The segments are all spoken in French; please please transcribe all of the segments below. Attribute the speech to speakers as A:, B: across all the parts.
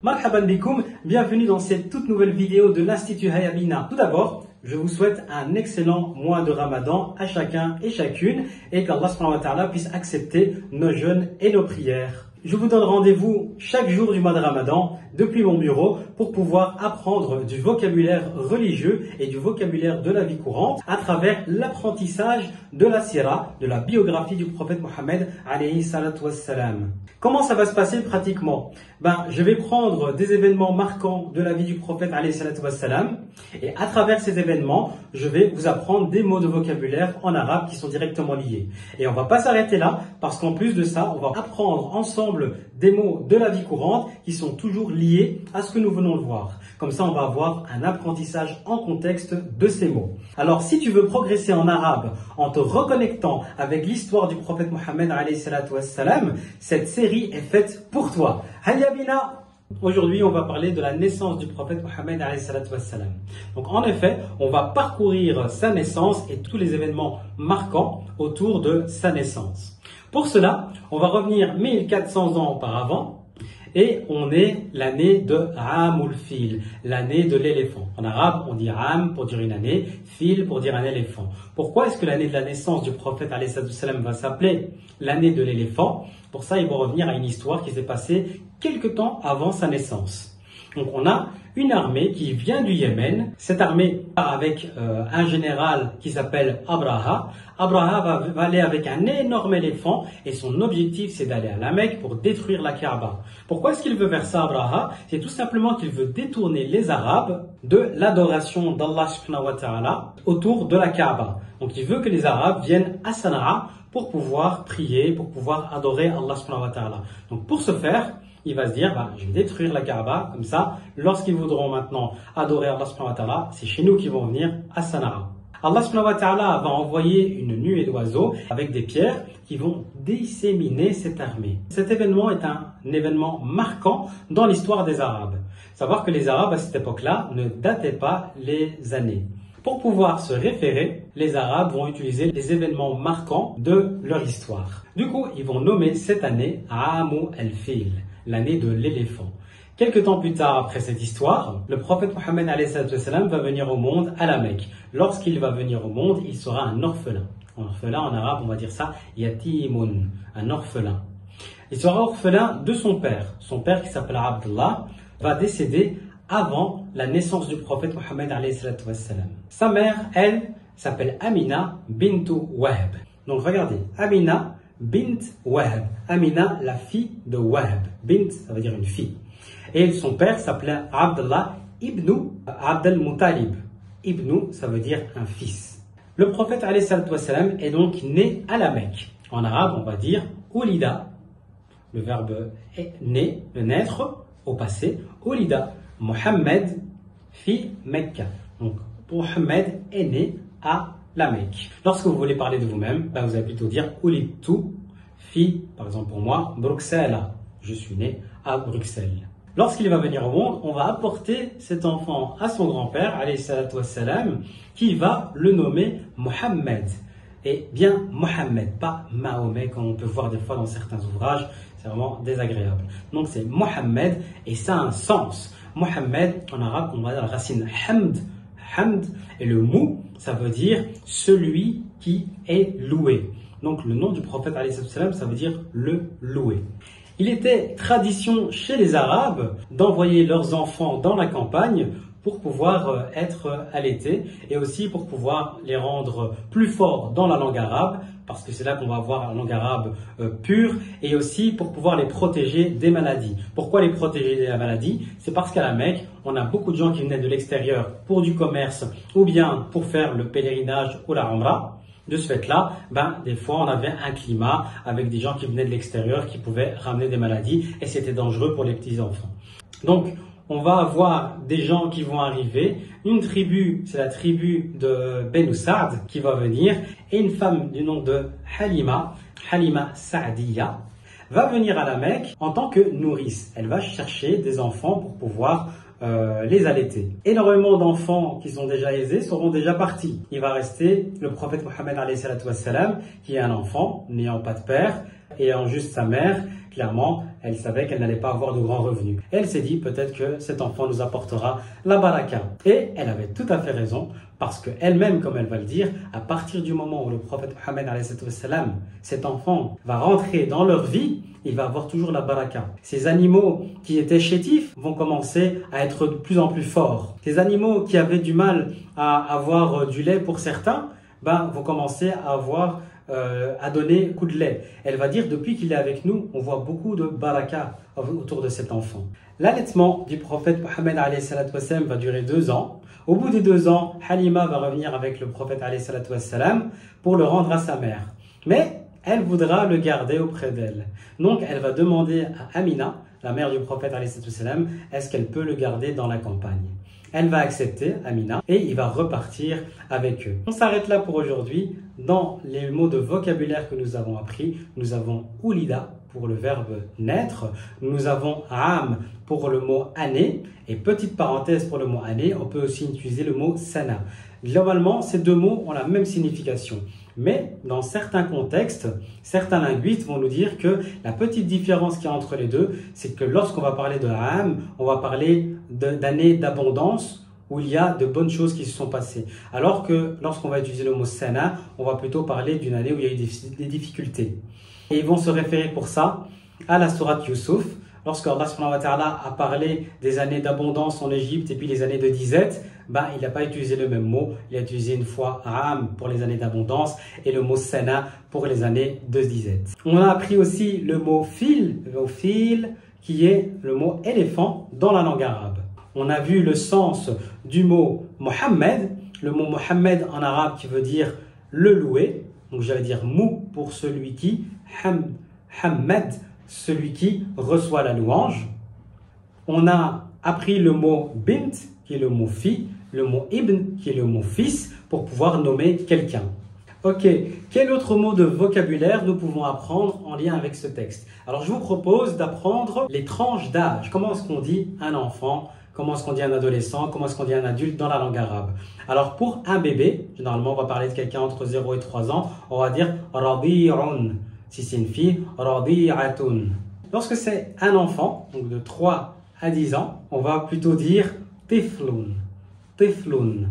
A: Marhaban bikoum, bienvenue dans cette toute nouvelle vidéo de l'Institut Hayya Bina. Tout d'abord, je vous souhaite un excellent mois de Ramadan à chacun et chacune et qu'Allah subhanahu wa ta'ala puisse accepter nos jeûnes et nos prières. Je vous donne rendez-vous chaque jour du mois de Ramadan depuis mon bureau pour pouvoir apprendre du vocabulaire religieux et du vocabulaire de la vie courante à travers l'apprentissage de la sira, de la biographie du prophète Mohammed alayhi salatu wassalam. Comment ça va se passer pratiquement? Je vais prendre des événements marquants de la vie du prophète alayhi salatu wassalam et à travers ces événements, je vais vous apprendre des mots de vocabulaire en arabe qui sont directement liés. Et on va pas s'arrêter là parce qu'en plus de ça, on va apprendre ensemble des mots de la vie courante qui sont toujours liés à ce que nous venons de voir. Comme ça, on va avoir un apprentissage en contexte de ces mots. Alors, si tu veux progresser en arabe en te reconnectant avec l'histoire du prophète Mohammed alayhi salatu wassalam, cette série est faite pour toi. Hayya Bina! Aujourd'hui, on va parler de la naissance du prophète Mohammed alayhi salatu wassalam. Donc, en effet, on va parcourir sa naissance et tous les événements marquants autour de sa naissance. Pour cela, on va revenir 1400 ans auparavant et on est l'année de Amul Fil, l'année de l'éléphant. En arabe, on dit Am pour dire une année, Fil pour dire un éléphant. Pourquoi est-ce que l'année de la naissance du prophète alayhi salatu wassalam va s'appeler l'année de l'éléphant? Pour ça, ils vont revenir à une histoire qui s'est passée quelque temps avant sa naissance. Donc on a une armée qui vient du Yémen. Cette armée part avec un général qui s'appelle Abraha. Abraha va aller avec un énorme éléphant et son objectif c'est d'aller à la Mecque pour détruire la Kaaba. Pourquoi est-ce qu'il veut faire ça, Abraha? C'est tout simplement qu'il veut détourner les Arabes de l'adoration d'Allah subhanahu wa ta'ala autour de la Kaaba. Donc il veut que les Arabes viennent à Sana'a pour pouvoir prier, pour pouvoir adorer Allah subhanahu wa ta'ala. Donc pour ce faire, il va se dire, je vais détruire la Kaaba, comme ça, lorsqu'ils voudront maintenant adorer Allah subhanahu wa ta'ala, c'est chez nous qu'ils vont venir à Sana'a. Allah subhanahu wa ta'ala va envoyer une nuée d'oiseaux avec des pierres qui vont disséminer cette armée. Cet événement est un événement marquant dans l'histoire des Arabes. Savoir que les Arabes à cette époque-là ne dataient pas les années. Pour pouvoir se référer, les Arabes vont utiliser les événements marquants de leur histoire. Du coup, ils vont nommer cette année Amu al-Fil, l'année de l'éléphant. Quelques temps plus tard après cette histoire, le prophète Mohammed alayhi salatu wassalam va venir au monde à la Mecque. Lorsqu'il va venir au monde, il sera un orphelin. Un orphelin en arabe, on va dire ça, yatimun, un orphelin. Il sera orphelin de son père. Son père qui s'appelle Abdullah va décéder avant la naissance du prophète Mohammed alayhi salatu wassalam. Sa mère, elle, s'appelle Amina bintu Wahb. Donc regardez, Amina bint Wahb. Amina, la fille de Wahb. Bint, ça veut dire une fille. Et son père s'appelait Abdullah ibn Abd al-Muttalib. Ibn, ça veut dire un fils. Le prophète alayhi salatu wassalam est donc né à la Mecque. En arabe, on va dire Ulida. Le verbe est né, le naître, au passé. Ulida. Mohammed fi Mecca. Donc, Mohammed est né à la Mecque. Lorsque vous voulez parler de vous-même, vous allez plutôt dire Ulidtu fi, par exemple pour moi, Bruxelles. Je suis né à Bruxelles. Lorsqu'il va venir au monde, on va apporter cet enfant à son grand-père, alayhi salatu wassalam, qui va le nommer Mohammed. Et bien Mohammed, pas Mahomet, comme on peut voir des fois dans certains ouvrages. C'est vraiment désagréable. Donc c'est Mohammed et ça a un sens. Mohammed, en arabe, on va dire la racine hamd, hamd, et le mou, ça veut dire celui qui est loué. Donc le nom du prophète alayhi salam, ça veut dire le loué. Il était tradition chez les Arabes d'envoyer leurs enfants dans la campagne pour pouvoir être allaités et aussi pour pouvoir les rendre plus forts dans la langue arabe, parce que c'est là qu'on va avoir la langue arabe pure, et aussi pour pouvoir les protéger des maladies. Pourquoi les protéger des maladies? C'est parce qu'à la Mecque, on a beaucoup de gens qui venaient de l'extérieur pour du commerce ou bien pour faire le pèlerinage ou la Umrah. De ce fait-là, des fois on avait un climat avec des gens qui venaient de l'extérieur qui pouvaient ramener des maladies et c'était dangereux pour les petits-enfants. Donc, on va avoir des gens qui vont arriver, une tribu, c'est la tribu de Benu Sa'd qui va venir, et une femme du nom de Halima, Halima Sa'diya, va venir à la Mecque en tant que nourrice. Elle va chercher des enfants pour pouvoir les allaiter. Énormément d'enfants qui sont déjà aisés seront déjà partis. Il va rester le prophète Mohammed alayhi salatu wassalam, qui est un enfant n'ayant pas de père, ayant juste sa mère. Clairement, elle savait qu'elle n'allait pas avoir de grands revenus. Et elle s'est dit peut-être que cet enfant nous apportera la baraka. Et elle avait tout à fait raison, parce qu'elle-même, comme elle va le dire, à partir du moment où le prophète Mohammed, cet enfant, va rentrer dans leur vie, il va avoir toujours la baraka. Ces animaux qui étaient chétifs vont commencer à être de plus en plus forts. Ces animaux qui avaient du mal à avoir du lait pour certains, vont commencer à donner coup de lait. Elle va dire, depuis qu'il est avec nous, on voit beaucoup de baraka autour de cet enfant. L'allaitement du prophète Mohammed va durer 2 ans. Au bout des 2 ans, Halima va revenir avec le prophète pour le rendre à sa mère. Mais elle voudra le garder auprès d'elle. Donc elle va demander à Amina, la mère du prophète est-ce qu'elle peut le garder dans la campagne. Elle va accepter, Amina, et il va repartir avec eux. On s'arrête là pour aujourd'hui. Dans les mots de vocabulaire que nous avons appris, nous avons oulida pour le verbe naître, nous avons am pour le mot année, et petite parenthèse pour le mot année, on peut aussi utiliser le mot sana. Globalement, ces 2 mots ont la même signification. Mais dans certains contextes, certains linguistes vont nous dire que la petite différence qu'il y a entre les deux, c'est que lorsqu'on va parler de am, on va parler d'années d'abondance où il y a de bonnes choses qui se sont passées. Alors que lorsqu'on va utiliser le mot sana, on va plutôt parler d'une année où il y a eu des difficultés. Et ils vont se référer pour ça à la sourate Yusuf. Lorsque Allah subhanahu wa ta'ala a parlé des années d'abondance en Égypte et puis les années de disette, il n'a pas utilisé le même mot. Il a utilisé une fois Ram pour les années d'abondance et le mot Sana pour les années de disette. On a appris aussi le mot fil qui est le mot éléphant dans la langue arabe. On a vu le sens du mot Mohammed, le mot Mohammed en arabe qui veut dire le loué. Donc j'allais dire mou pour celui qui, Hammed, celui qui reçoit la louange. On a appris le mot bint, qui est le mot fille, le mot ibn, qui est le mot fils, pour pouvoir nommer quelqu'un. Ok, quel autre mot de vocabulaire nous pouvons apprendre en lien avec ce texte? Alors je vous propose d'apprendre les tranches d'âge. Comment est-ce qu'on dit un enfant? Comment est-ce qu'on dit un adolescent? Comment est-ce qu'on dit un adulte dans la langue arabe? Alors pour un bébé, généralement on va parler de quelqu'un entre 0 et 3 ans, on va dire radi'un. Si c'est une fille, radi'atun. Lorsque c'est un enfant, donc de 3 à 10 ans, on va plutôt dire tiflun, tiflun,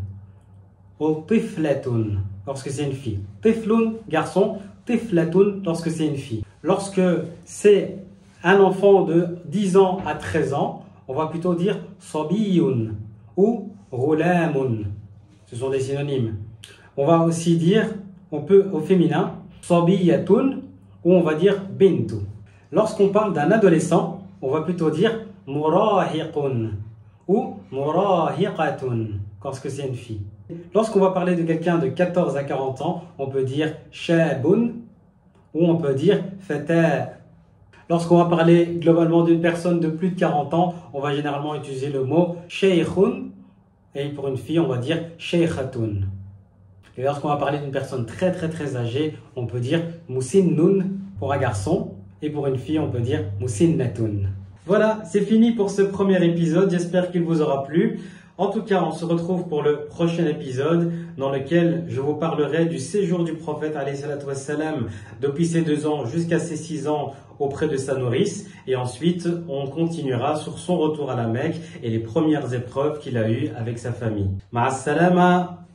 A: ou tiflatun, lorsque c'est une fille. Tiflun, garçon, tiflatun, lorsque c'est une fille. Lorsque c'est un enfant de 10 ans à 13 ans, on va plutôt dire sabiyun ou ghulamun. Ce sont des synonymes. On va aussi dire, on peut au féminin, sabiyatun, ou on va dire bintu. Lorsqu'on parle d'un adolescent, on va plutôt dire murahiqun ou murahiqatun, lorsque c'est une fille. Lorsqu'on va parler de quelqu'un de 14 à 40 ans, on peut dire shabun ou on peut dire fata. Lorsqu'on va parler globalement d'une personne de plus de 40 ans, on va généralement utiliser le mot shaykhun et pour une fille, on va dire shaykhatun. Et lorsqu'on va parler d'une personne très âgée, on peut dire musinnun pour un garçon et pour une fille, on peut dire musinnatun. Voilà, c'est fini pour ce premier épisode. J'espère qu'il vous aura plu. En tout cas, on se retrouve pour le prochain épisode dans lequel je vous parlerai du séjour du prophète depuis ses 2 ans jusqu'à ses 6 ans auprès de sa nourrice. Et ensuite, on continuera sur son retour à la Mecque et les premières épreuves qu'il a eues avec sa famille. Ma'as salama.